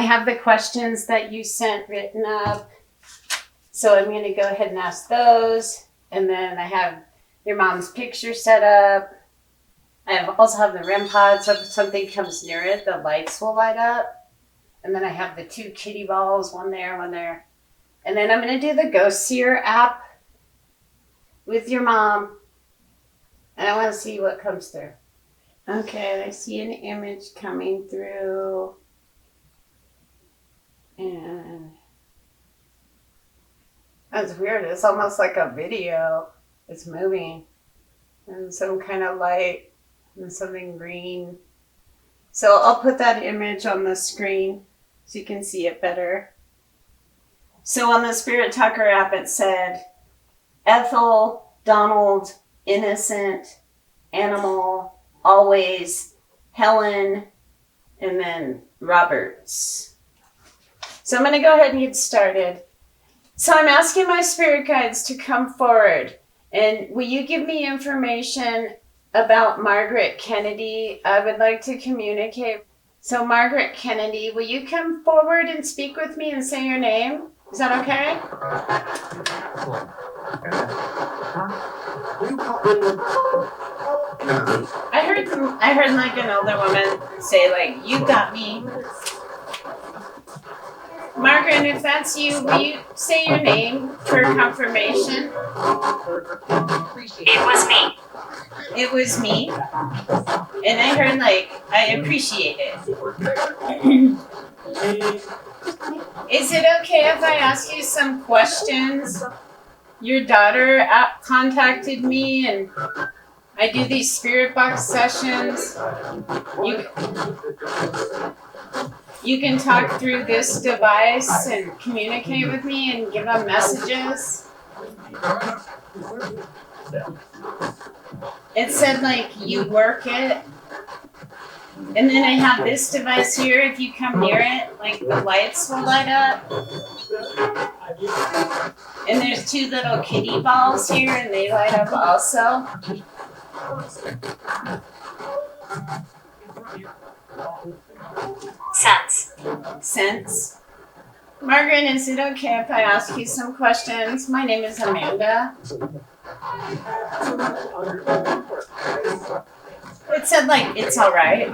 have the questions that you sent written up. So I'm going to go ahead and ask those. And then I have your mom's picture set up. Also have the REM pod, so if something comes near it, the lights will light up. And then I have the 2 kitty balls, one there, one there. And then I'm going to do the Ghost Seer app with your mom. And I want to see what comes through. Okay, I see an image coming through. And that's weird. It's almost like a video. It's moving. And some kind of light and something green. So I'll put that image on the screen so you can see it better. So on the Spirit Talker app, it said Ethel, Donald, Innocent, Animal, Always, Helen, and then Roberts. So I'm going to go ahead and get started. So I'm asking my spirit guides to come forward. And will you give me information about Margaret Kennedy? I would like to communicate. So Margaret Kennedy, will you come forward and speak with me and say your name? Is that okay? I heard like an older woman say like, "You got me." Margaret, if that's you, will you say your name for confirmation? It was me. It was me. And I heard like, I appreciate it. Is it okay if I ask you some questions? Your daughter contacted me and I do these spirit box sessions. You can talk through this device and communicate with me and give them messages. It said like you work it. And then I have this device here. If you come near it, like the lights will light up. And there's 2 little kitty balls here and they light up also. Sense. Margaret, is it okay if I ask you some questions? My name is Amanda. It said like, it's all right.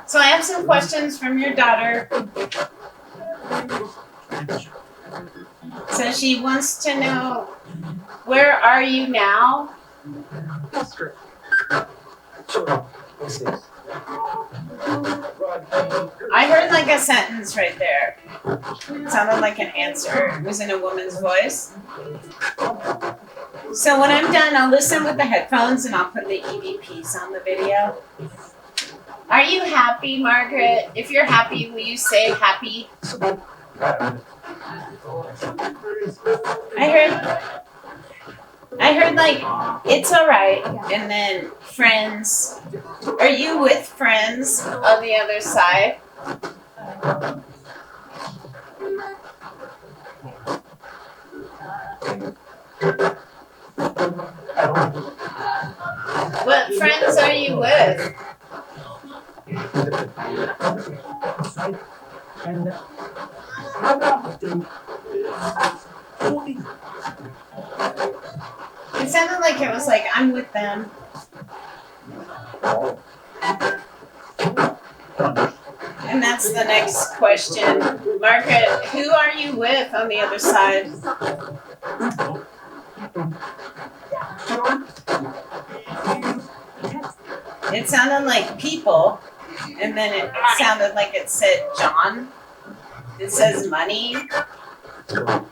So I have some questions from your daughter. So she wants to know, where are you now? I heard like a sentence right there. It sounded like an answer. It was in a woman's voice. So when I'm done, I'll listen with the headphones and I'll put the EVPs on the video. Are you happy, Margaret? If you're happy, will you say happy? I heard like, it's all right. And then friends. Are you with friends on the other side? What friends are you with? It sounded like it was like, I'm with them. And that's the next question. Margaret, who are you with on the other side? It sounded like people, and then it sounded like it said John. It says money. Do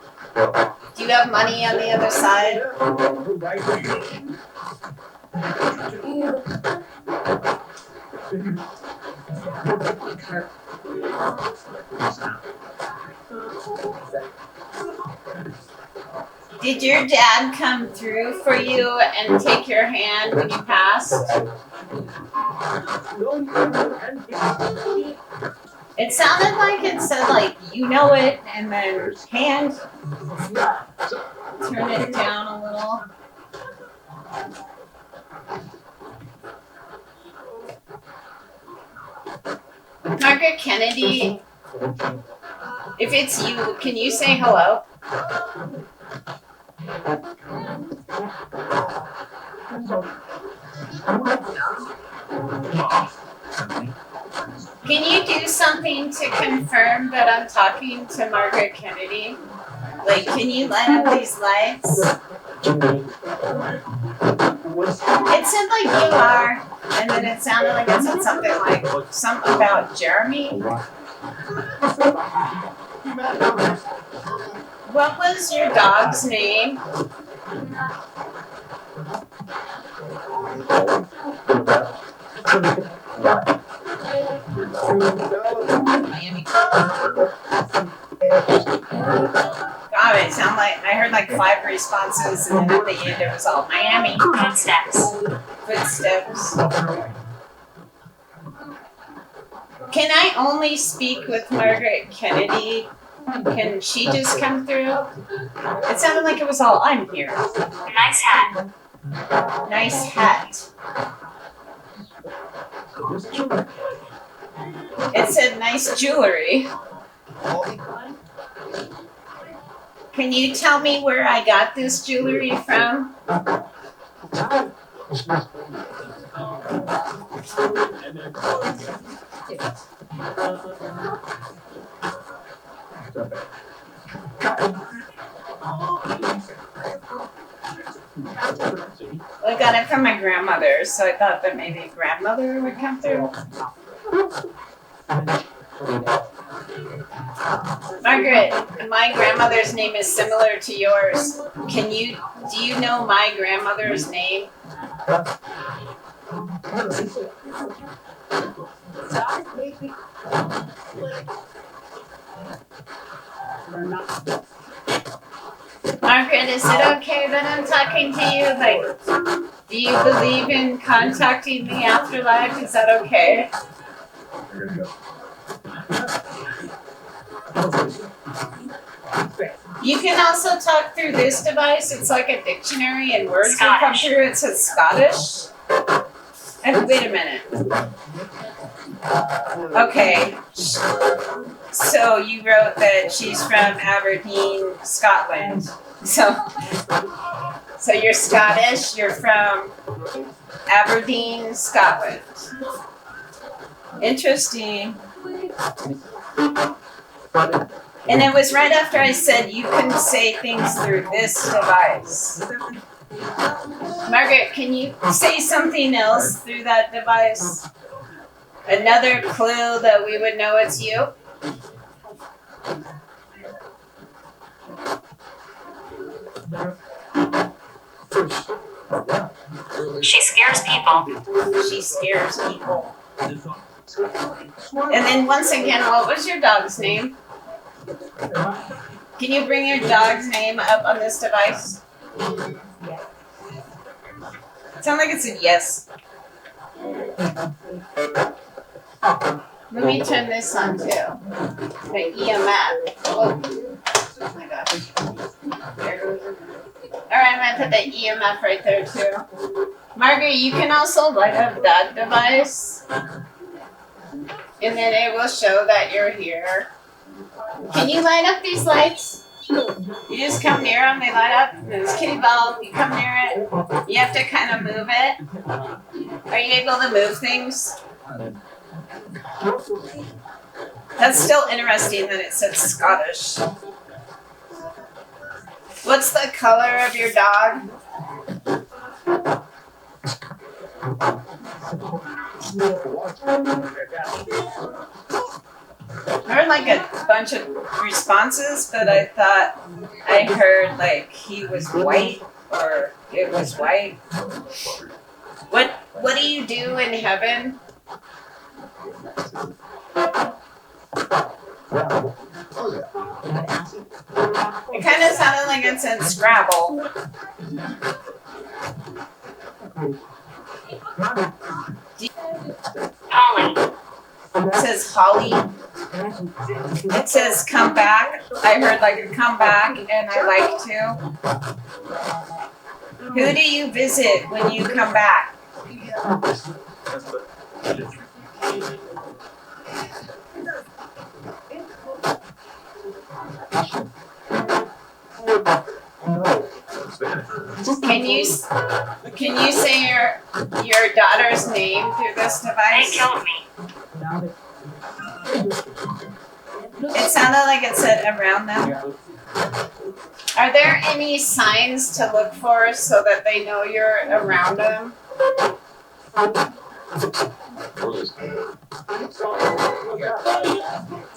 you have money on the other side? Did your dad come through for you and take your hand when you passed? It sounded like it said like, you know it, and then hand. Turn it down a little. Margaret Kennedy, If it's you, can you say hello? Can you do something to confirm that I'm talking to Margaret Kennedy? Like, can you light up these lights? It said like you are, and then it sounded like it said something about Jeremy. What was your dog's name? God, it sounded like I heard like 5 responses, and then at the end it was all Miami. Footsteps. Can I only speak with Margaret Kennedy? Can she just come through? It sounded like it was all I'm here. Nice hat. Nice hat. It said nice jewelry. Can you tell me where I got this jewelry from? I got it from my grandmother, so I thought that maybe grandmother would come through. Margaret, my grandmother's name is similar to yours. Do you know my grandmother's name? Margaret, is it okay that I'm talking to you? Like, do you believe in contacting the afterlife? Is that okay? You can also talk through this device. It's like a dictionary, and words will come through. It says Scottish. Wait a minute. Okay. So you wrote that she's from Aberdeen, Scotland. So you're Scottish. You're from Aberdeen, Scotland. Interesting. And it was right after I said you can say things through this device. Margaret, can you say something else through that device? Another clue that we would know it's you? She scares people. She scares people. And then once again, what was your dog's name? Can you bring your dog's name up on this device? It sounds like it said yes. Let me turn this on too. The EMF. Oh my gosh. There goes it. Alright, I'm gonna put the EMF right there too. Margaret, you can also light up that device. And then it will show that you're here. Can you light up these lights? You just come near them, they light up. There's kitty ball, you come near it. You have to kind of move it. Are you able to move things? That's still interesting that it said Scottish. What's the color of your dog? I heard like a bunch of responses, but I thought I heard like he was white or it was white. What do you do in heaven? It kind of sounded like it said Scrabble. Holly. It says Holly. It says come back. I heard like a come back, and I like to. Who do you visit when you come back? Can you say your daughter's name through this device? They killed me. It sounded like it said around them. Are there any signs to look for so that they know you're around them?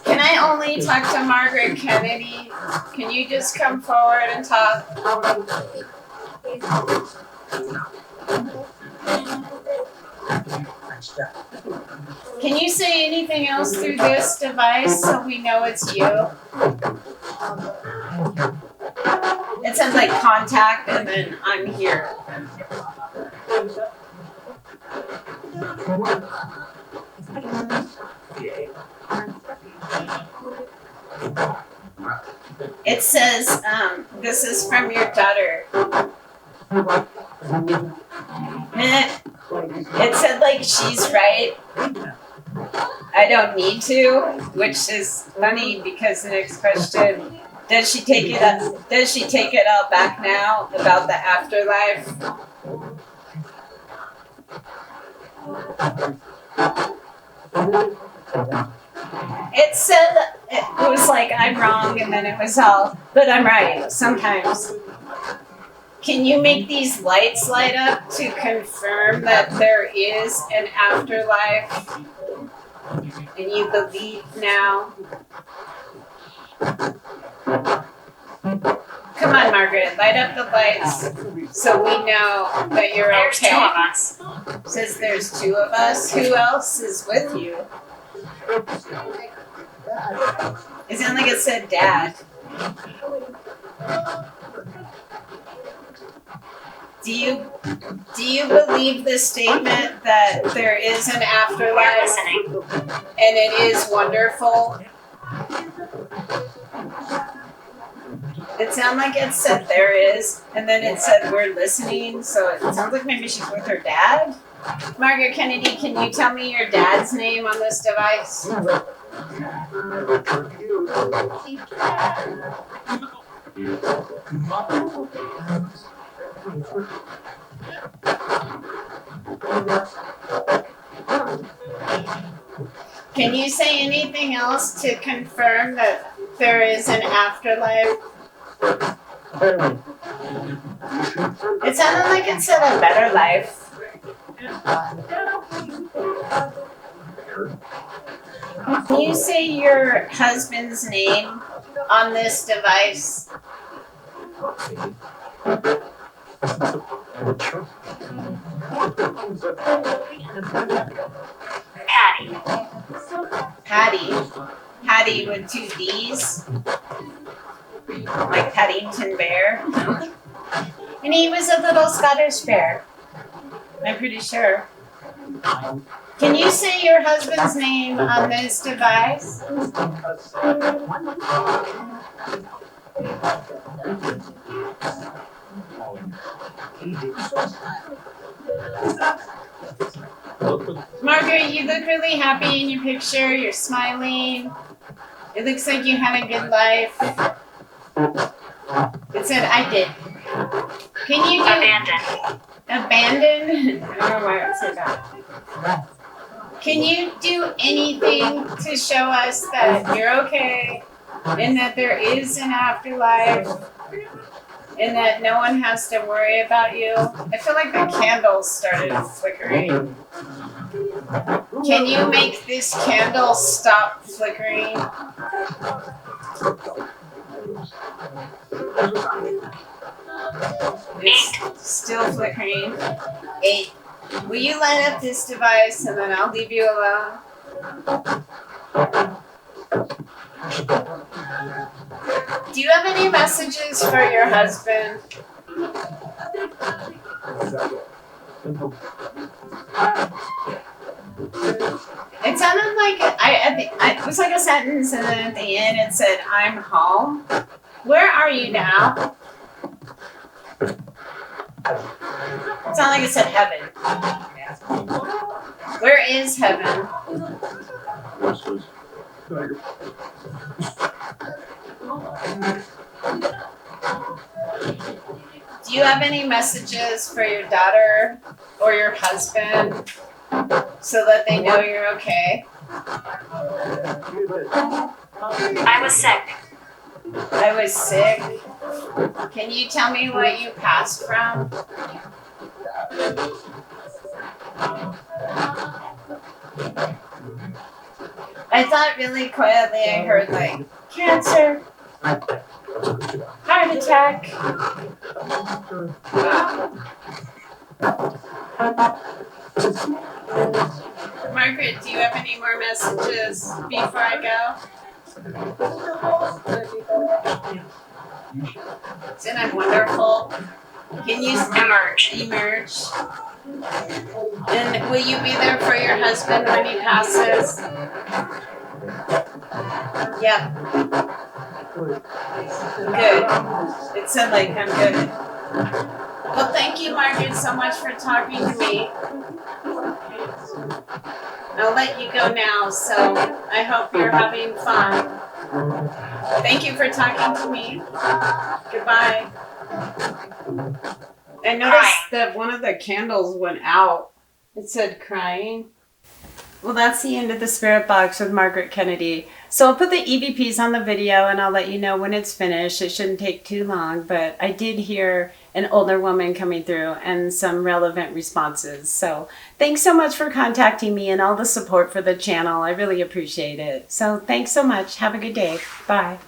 Can I only talk to Margaret Kennedy? Can you just come forward and talk? Can you say anything else through this device so we know it's you? It says like contact and then I'm here. It says, this is from your daughter. It said like she's right. I don't need to, which is funny because the next question, does she take it all back now about the afterlife? It said it was like I'm wrong and then it was all, but I'm right sometimes. Can you make these lights light up to confirm that there is an afterlife and you believe now? Come on, Margaret, light up the lights so we know that you're okay. There's 2 of us. Says there's 2 of us. Who else is with you? It sounded like it said Dad. Do you believe the statement that there is an afterlife and it is wonderful? It sounded like it said there is, and then it said we're listening, so it sounds like maybe she's with her dad. Margaret Kennedy, can you tell me your dad's name on this device? Can you say anything else to confirm that there is an afterlife? It sounded like it said a better life. Can you say your husband's name on this device? Patty with 2 D's, like Paddington Bear. And he was a little Scottish bear, I'm pretty sure. Can you say your husband's name on this device? Margaret, you look really happy in your picture. You're smiling. It looks like you had a good life. It said, I did. Can you do... Abandoned? I don't know why it said that. Can you do anything to show us that you're okay and that there is an afterlife and that no one has to worry about you? I feel like the candles started flickering. Can you make this candle stop flickering? It's still flickering. 8. Will you light up this device and then I'll leave you alone? Do you have any messages for your husband? It sounded like it was like a sentence, and then at the end it said, "I'm home." Where are you now? It sounded like it said heaven. Where is heaven? Do you have any messages for your daughter or your husband so that they know you're okay? I was sick. I was sick. Can you tell me what you passed from? I thought really quietly I heard like cancer, heart attack. Margaret, do you have any more messages before I go? Isn't it wonderful? Can you Emerge. emerge? And will you be there for your husband when he passes? Yep. Good. It said like I'm good. Well, thank you, Margaret, so much for talking to me. I'll let you go now, so I hope you're having fun. Thank you for talking to me. Goodbye. I noticed that one of the candles went out. It said crying. Well, that's the end of the Spirit Box with Margaret Kennedy. So I'll put the EVPs on the video and I'll let you know when it's finished. It shouldn't take too long, but I did hear an older woman coming through and some relevant responses. So thanks so much for contacting me and all the support for the channel. I really appreciate it. So thanks so much. Have a good day. Bye.